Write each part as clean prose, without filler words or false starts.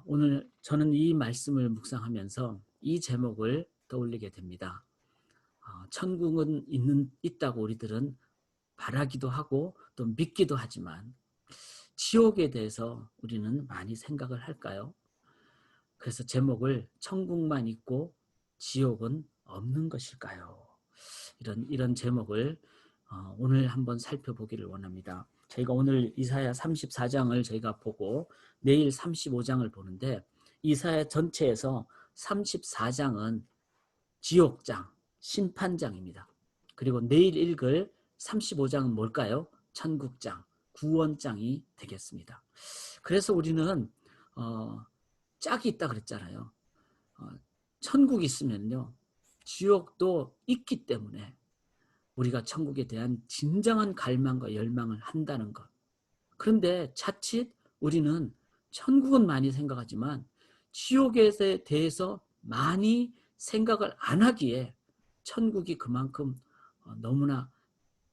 오늘 저는 이 말씀을 묵상하면서 이 제목을 떠올리게 됩니다. 천국은 있다고 우리들은 바라기도 하고 또 믿기도 하지만 지옥에 대해서 우리는 많이 생각을 할까요? 그래서 제목을 천국만 있고 지옥은 없는 것일까요? 이런 제목을 오늘 한번 살펴보기를 원합니다. 저희가 오늘 이사야 34장을 저희가 보고 내일 35장을 보는데 이사야 전체에서 34장은 지옥장, 심판장입니다. 그리고 내일 읽을 35장은 뭘까요? 천국장, 구원장이 되겠습니다. 그래서 우리는 짝이 있다 그랬잖아요. 천국이 있으면요, 지옥도 있기 때문에 우리가 천국에 대한 진정한 갈망과 열망을 한다는 것. 그런데 자칫 우리는 천국은 많이 생각하지만 지옥에 대해서 많이 생각을 안 하기에 천국이 그만큼 너무나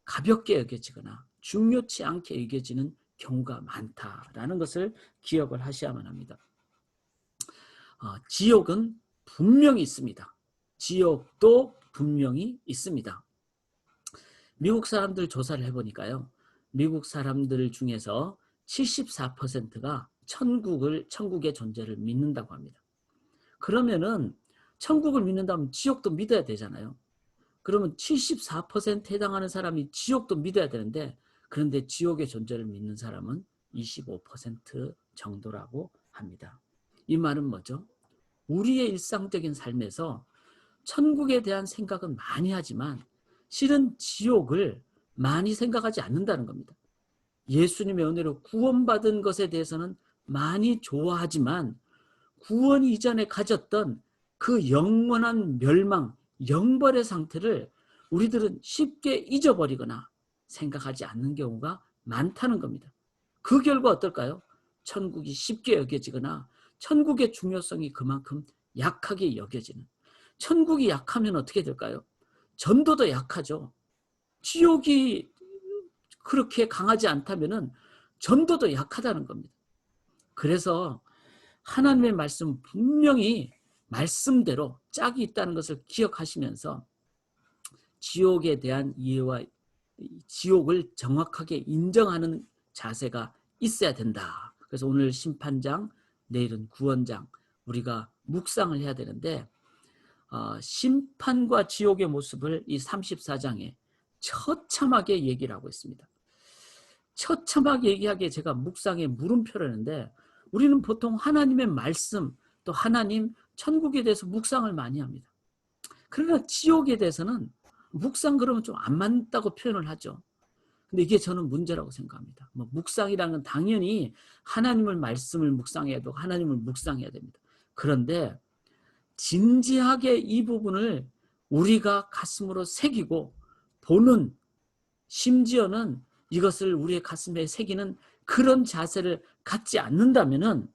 가볍게 여겨지거나 중요치 않게 여겨지는 경우가 많다라는 것을 기억을 하셔야만 합니다. 지옥은 분명히 있습니다. 지옥도 분명히 있습니다. 미국 사람들 조사를 해보니까요, 미국 사람들 중에서 74%가 천국의 존재를 믿는다고 합니다. 그러면은 천국을 믿는다면 지옥도 믿어야 되잖아요. 그러면 74%에 해당하는 사람이 지옥도 믿어야 되는데, 그런데 지옥의 존재를 믿는 사람은 25% 정도라고 합니다. 이 말은 뭐죠? 우리의 일상적인 삶에서 천국에 대한 생각은 많이 하지만 실은 지옥을 많이 생각하지 않는다는 겁니다. 예수님의 은혜로 구원받은 것에 대해서는 많이 좋아하지만 구원 이전에 가졌던 그 영원한 멸망, 영벌의 상태를 우리들은 쉽게 잊어버리거나 생각하지 않는 경우가 많다는 겁니다. 그 결과 어떨까요? 천국이 쉽게 여겨지거나 천국의 중요성이 그만큼 약하게 여겨지는. 천국이 약하면 어떻게 될까요? 전도도 약하죠. 지옥이 그렇게 강하지 않다면 전도도 약하다는 겁니다. 그래서 하나님의 말씀 분명히 말씀대로 짝이 있다는 것을 기억하시면서 지옥에 대한 이해와 지옥을 정확하게 인정하는 자세가 있어야 된다. 그래서 오늘 심판장, 내일은 구원장, 우리가 묵상을 해야 되는데 심판과 지옥의 모습을 이 34장에 처참하게 얘기를 하고 있습니다. 처참하게 얘기하기에 제가 묵상에 물음표를 했는데, 우리는 보통 하나님의 말씀, 또 하나님 천국에 대해서 묵상을 많이 합니다. 그러나 지옥에 대해서는 묵상 그러면 좀 안 맞다고 표현을 하죠. 근데 이게 저는 문제라고 생각합니다. 묵상이라는 건 당연히 하나님의 말씀을 묵상해야 되고 하나님을 묵상해야 됩니다. 그런데 진지하게 이 부분을 우리가 가슴으로 새기고 보는, 심지어는 이것을 우리의 가슴에 새기는 그런 자세를 갖지 않는다면은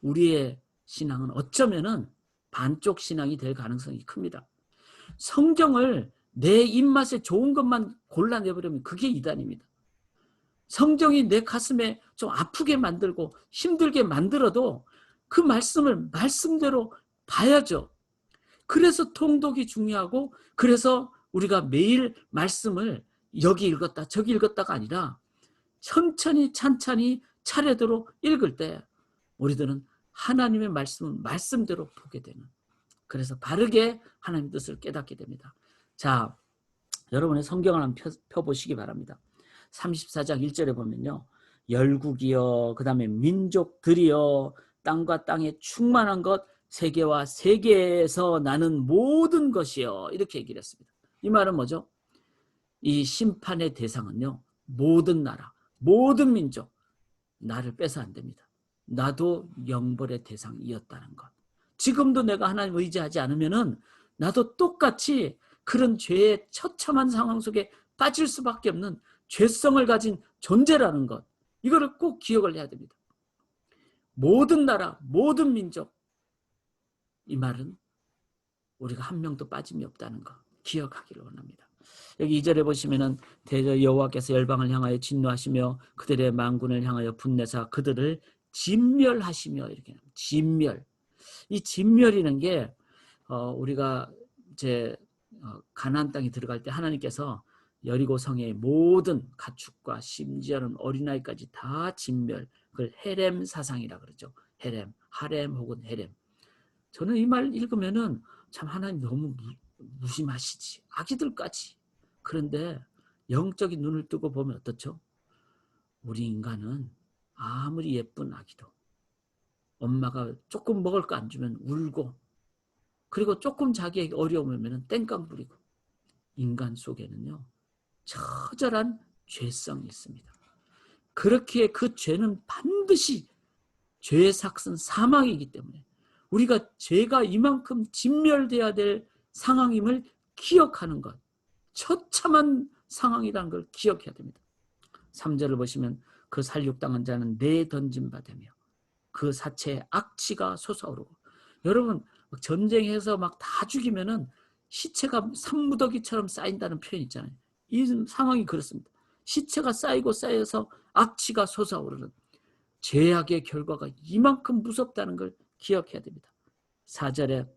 우리의 신앙은 어쩌면은 반쪽 신앙이 될 가능성이 큽니다. 성경을 내 입맛에 좋은 것만 골라내버리면 그게 이단입니다. 성경이 내 가슴에 좀 아프게 만들고 힘들게 만들어도 그 말씀을 말씀대로 봐야죠. 그래서 통독이 중요하고, 그래서 우리가 매일 말씀을 여기 읽었다 저기 읽었다가 아니라 천천히 찬찬히 차례대로 읽을 때 우리들은 하나님의 말씀을 말씀대로 보게 되는, 그래서 바르게 하나님의 뜻을 깨닫게 됩니다. 자, 여러분의 성경을 한번 펴보시기 바랍니다. 34장 1절에 보면요, 열국이여, 그 다음에 민족들이여, 땅과 땅에 충만한 것, 세계와 세계에서 나는 모든 것이요, 이렇게 얘기를 했습니다. 이 말은 뭐죠? 이 심판의 대상은요, 모든 나라, 모든 민족, 나를 빼서 안 됩니다. 나도 영벌의 대상이었다는 것. 지금도 내가 하나님 의지하지 않으면은 나도 똑같이 그런 죄의 처참한 상황 속에 빠질 수밖에 없는 죄성을 가진 존재라는 것, 이거를 꼭 기억을 해야 됩니다. 모든 나라, 모든 민족, 이 말은 우리가 한 명도 빠짐이 없다는 것 기억하기를 원합니다. 여기 2절에 보시면은 대저 여호와께서 열방을 향하여 진노하시며 그들의 만군을 향하여 분내사 그들을 진멸하시며 이렇게 진멸. 이 진멸이라는 게 우리가 이제 가나안 땅에 들어갈 때 하나님께서 여리고 성의 모든 가축과 심지어는 어린아이까지 다 진멸. 그걸 헤렘 사상이라 그러죠. 헤렘, 하렘 혹은 헤렘. 저는 이 말 읽으면은 참 하나님 너무 무심하시지. 아기들까지. 그런데 영적인 눈을 뜨고 보면 어떻죠? 우리 인간은 아무리 예쁜 아기도 엄마가 조금 먹을 거 안 주면 울고, 그리고 조금 자기에게 어려움이 오면 땡깡 부리고, 인간 속에는요 처절한 죄성이 있습니다. 그렇기에 그 죄는 반드시 죄의 삭은 사망이기 때문에 우리가 죄가 이만큼 진멸돼야 될 상황임을 기억하는 것, 처참한 상황이라는 걸 기억해야 됩니다. 3절을 보시면 그 살육당한 자는 내던진 바 되며 그 사체에 악취가 솟아오르고. 여러분 전쟁에서 막 다 죽이면은 시체가 산무더기처럼 쌓인다는 표현 있잖아요. 이 상황이 그렇습니다. 시체가 쌓이고 쌓여서 악취가 솟아오르는 죄악의 결과가 이만큼 무섭다는 걸 기억해야 됩니다. 4절에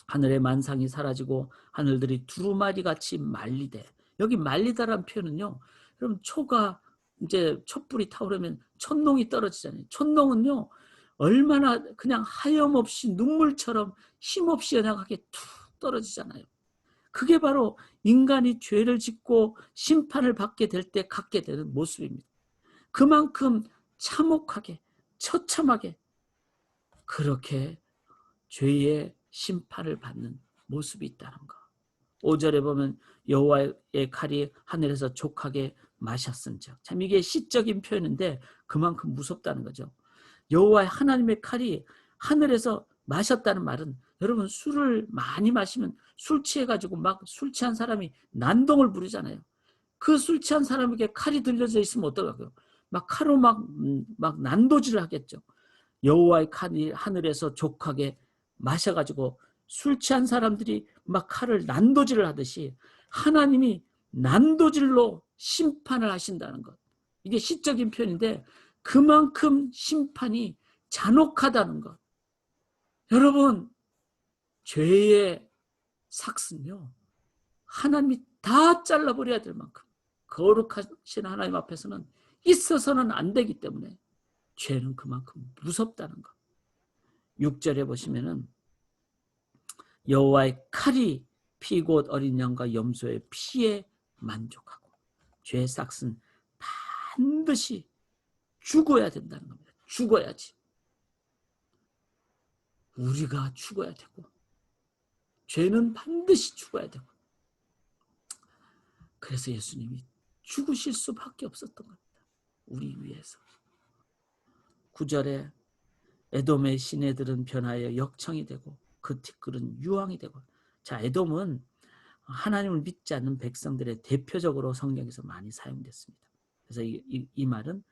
하늘의 만상이 사라지고 하늘들이 두루마리같이 말리되. 여기 말리다라는 표현은요, 여러분 초가 이제 촛불이 타오르면 촛농이 떨어지잖아요. 촛농은요 얼마나 그냥 하염없이 눈물처럼 힘없이 연약하게 툭 떨어지잖아요. 그게 바로 인간이 죄를 짓고 심판을 받게 될 때 갖게 되는 모습입니다. 그만큼 참혹하게 처참하게 그렇게 죄의 심판을 받는 모습이 있다는 거. 5절에 보면 여호와의 칼이 하늘에서 족하게 마셨은즉. 참 이게 시적인 표현인데 그만큼 무섭다는 거죠. 여호와의 하나님의 칼이 하늘에서 마셨다는 말은, 여러분 술을 많이 마시면 술 취해가지고 막 술 취한 사람이 난동을 부르잖아요. 그 술 취한 사람에게 칼이 들려져 있으면 어떡하고요? 막 칼로 막 난도질을 하겠죠. 여호와의 칼이 하늘에서 족하게 마셔가지고 술 취한 사람들이 막 칼을 난도질을 하듯이 하나님이 난도질로 심판을 하신다는 것. 이게 시적인 표현인데 그만큼 심판이 잔혹하다는 것. 여러분 죄의 삭은요 하나님이 다 잘라버려야 될 만큼 거룩하신 하나님 앞에서는 있어서는 안 되기 때문에 죄는 그만큼 무섭다는 것. 6절에 보시면은 여호와의 칼이 피곧 어린 양과 염소의 피에 만족하고. 죄의 삭은 반드시 죽어야 된다는 겁니다. 죽어야지. 우리가 죽어야 되고 죄는 반드시 죽어야 되고. 그래서 예수님이 죽으실 수밖에 없었던 겁니다. 우리 위해서. 9절에 에돔의 시내들은 변하여 역청이 되고 그 티끌은 유황이 되고. 자, 에돔은 하나님을 믿지 않는 백성들의 대표적으로 성경에서 많이 사용됐습니다. 그래서 이 말은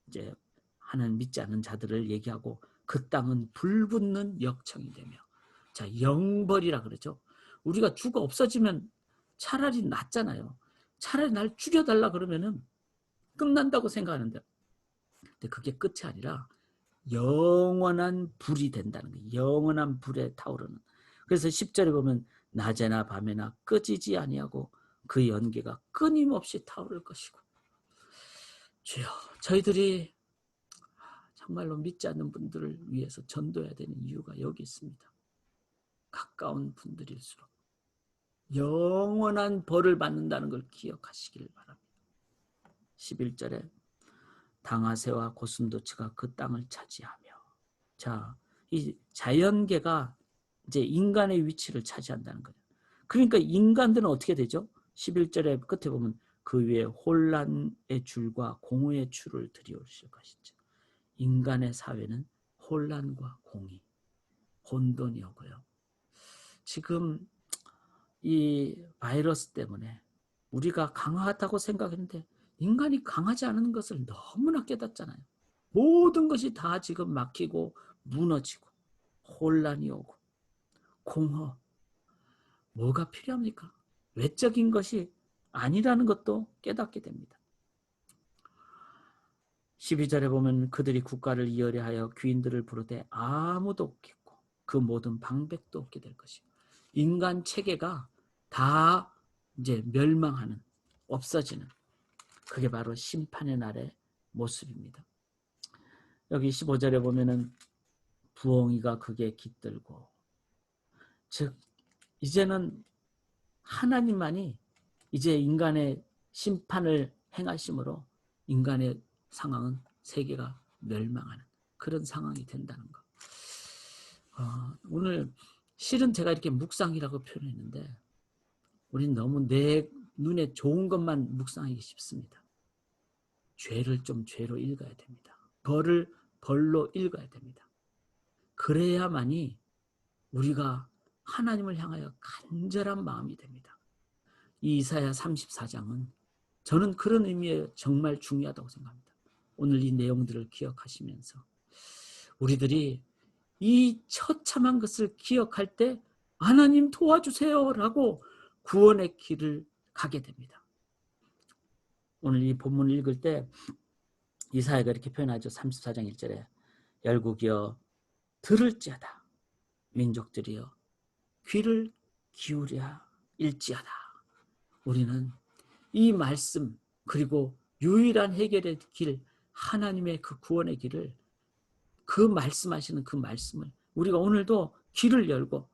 이제 하나님 믿지 않는 자들을 얘기하고, 그 땅은 불붙는 역청이 되며. 자, 영벌이라 그러죠. 우리가 죽어 없어지면 차라리 낫잖아요. 차라리 날 죽여달라 그러면은 끝난다고 생각하는데, 근데 그게 끝이 아니라 영원한 불이 된다는 거예요. 영원한 불에 타오르는. 그래서 10절에 보면 낮에나 밤에나 꺼지지 아니하고 그 연기가 끊임없이 타오를 것이고. 주여, 저희들이 정말로 믿지 않는 분들을 위해서 전도해야 되는 이유가 여기 있습니다. 가까운 분들일수록 영원한 벌을 받는다는 걸 기억하시길 바랍니다. 11절에 당아새와 고슴도치가 그 땅을 차지하며. 자, 이 자연계가 이제 인간의 위치를 차지한다는 거예요. 그러니까 인간들은 어떻게 되죠? 11절에 끝에 보면 그 위에 혼란의 줄과 공의의 줄을 들이오실 것이죠. 인간의 사회는 혼란과 공의, 혼돈이 오고요. 지금 이 바이러스 때문에 우리가 강하다고 생각했는데 인간이 강하지 않은 것을 너무나 깨닫잖아요. 모든 것이 다 지금 막히고 무너지고 혼란이 오고 공허. 뭐가 필요합니까? 외적인 것이 아니라는 것도 깨닫게 됩니다. 12절에 보면 그들이 국가를 이으려 하여 귀인들을 부르되 아무도 없겠고 그 모든 방백도 없게 될 것이고 인간 체계가 다 이제 멸망하는, 없어지는, 그게 바로 심판의 날의 모습입니다. 여기 15절에 보면은 부엉이가 그게 깃들고, 즉 이제는 하나님만이 이제 인간의 심판을 행하심으로 인간의 상황은 세계가 멸망하는 그런 상황이 된다는 것. 오늘 실은 제가 이렇게 묵상이라고 표현했는데 우린 너무 내 눈에 좋은 것만 묵상하기 쉽습니다. 죄를 좀 죄로 읽어야 됩니다. 벌을 벌로 읽어야 됩니다. 그래야만이 우리가 하나님을 향하여 간절한 마음이 됩니다. 이 이사야 34장은 저는 그런 의미에 정말 중요하다고 생각합니다. 오늘 이 내용들을 기억하시면서 우리들이 이 처참한 것을 기억할 때 하나님 도와주세요 라고 구원의 길을 가게 됩니다. 오늘 이 본문을 읽을 때 이사야가 이렇게 표현하죠. 34장 1절에 열국이여 들을지어다, 민족들이여 귀를 기울여 일지어다. 우리는 이 말씀, 그리고 유일한 해결의 길, 하나님의 그 구원의 길을, 그 말씀하시는 그 말씀을 우리가 오늘도 귀를 열고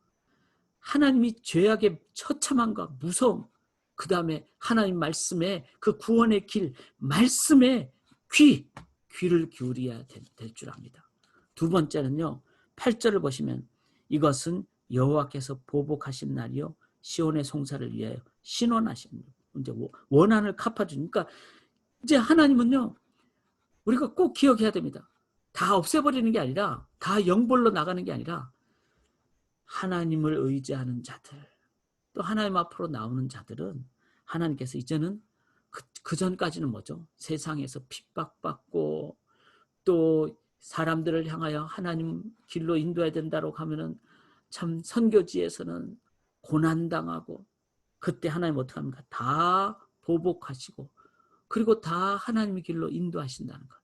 하나님이 죄악의 처참함과 무서움, 그 다음에 하나님 말씀의 그 구원의 길, 말씀의 귀를 기울여야 될 줄 압니다. 두 번째는요, 8절을 보시면 이것은 여호와께서 보복하신 날이요 시온의 송사를 위하여 신원하신, 이제 원한을 갚아주니까 이제 하나님은요 우리가 꼭 기억해야 됩니다. 다 없애버리는 게 아니라, 다 영벌로 나가는 게 아니라 하나님을 의지하는 자들, 또 하나님 앞으로 나오는 자들은 하나님께서 이제는 그 전까지는 뭐죠? 세상에서 핍박받고 또 사람들을 향하여 하나님 길로 인도해야 된다고 하면은 참 선교지에서는 고난당하고, 그때 하나님 어떻게 합니까? 다 보복하시고 그리고 다 하나님의 길로 인도하신다는 것.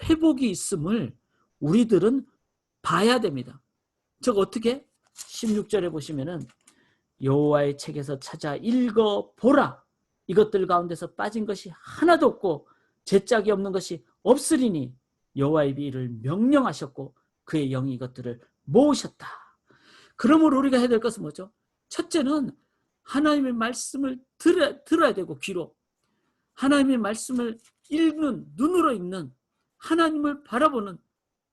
회복이 있음을 우리들은 봐야 됩니다. 즉 어떻게? 16절에 보시면은 여호와의 책에서 찾아 읽어보라. 이것들 가운데서 빠진 것이 하나도 없고 죄짝이 없는 것이 없으리니 여호와의 비를 명령하셨고 그의 영이 이것들을 모으셨다. 그러므로 우리가 해야 될 것은 뭐죠? 첫째는 하나님의 말씀을 들어야 되고, 귀로 하나님의 말씀을 읽는, 눈으로 읽는, 하나님을 바라보는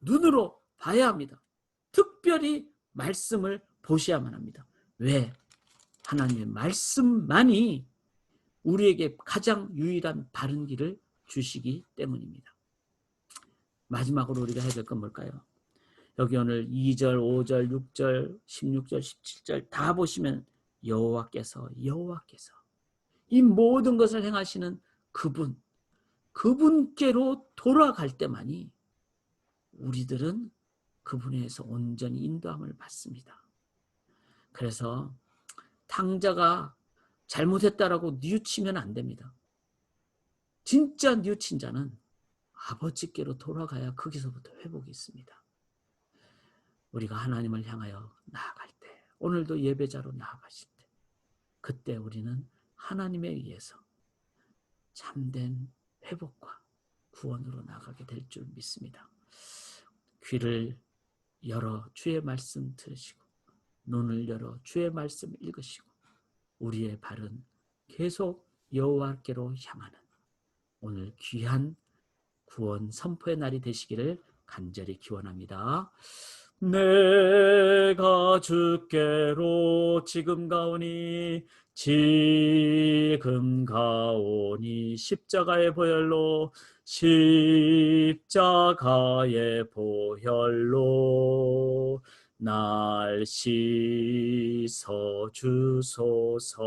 눈으로 봐야 합니다. 특별히 말씀을 보셔야만 합니다. 왜? 하나님의 말씀만이 우리에게 가장 유일한 바른 길을 주시기 때문입니다. 마지막으로 우리가 해야 될 건 뭘까요? 여기 오늘 2절, 5절, 6절, 16절, 17절 다 보시면 여호와께서 이 모든 것을 행하시는 그분께로 돌아갈 때만이 우리들은 그분에서 온전히 인도함을 받습니다. 그래서 탕자가 잘못했다라고 뉘우치면 안 됩니다. 진짜 뉘우친 자는 아버지께로 돌아가야 거기서부터 회복이 있습니다. 우리가 하나님을 향하여 나아갈 때, 오늘도 예배자로 나아가실 때, 그때 우리는 하나님에 의해서 참된 회복과 구원으로 나가게 될 줄 믿습니다. 귀를 열어 주의 말씀 들으시고 눈을 열어 주의 말씀 읽으시고 우리의 발은 계속 여호와께로 향하는 오늘 귀한 구원 선포의 날이 되시기를 간절히 기원합니다. 내가 주께로 지금 가오니 십자가의 보혈로 날 씻어 주소서.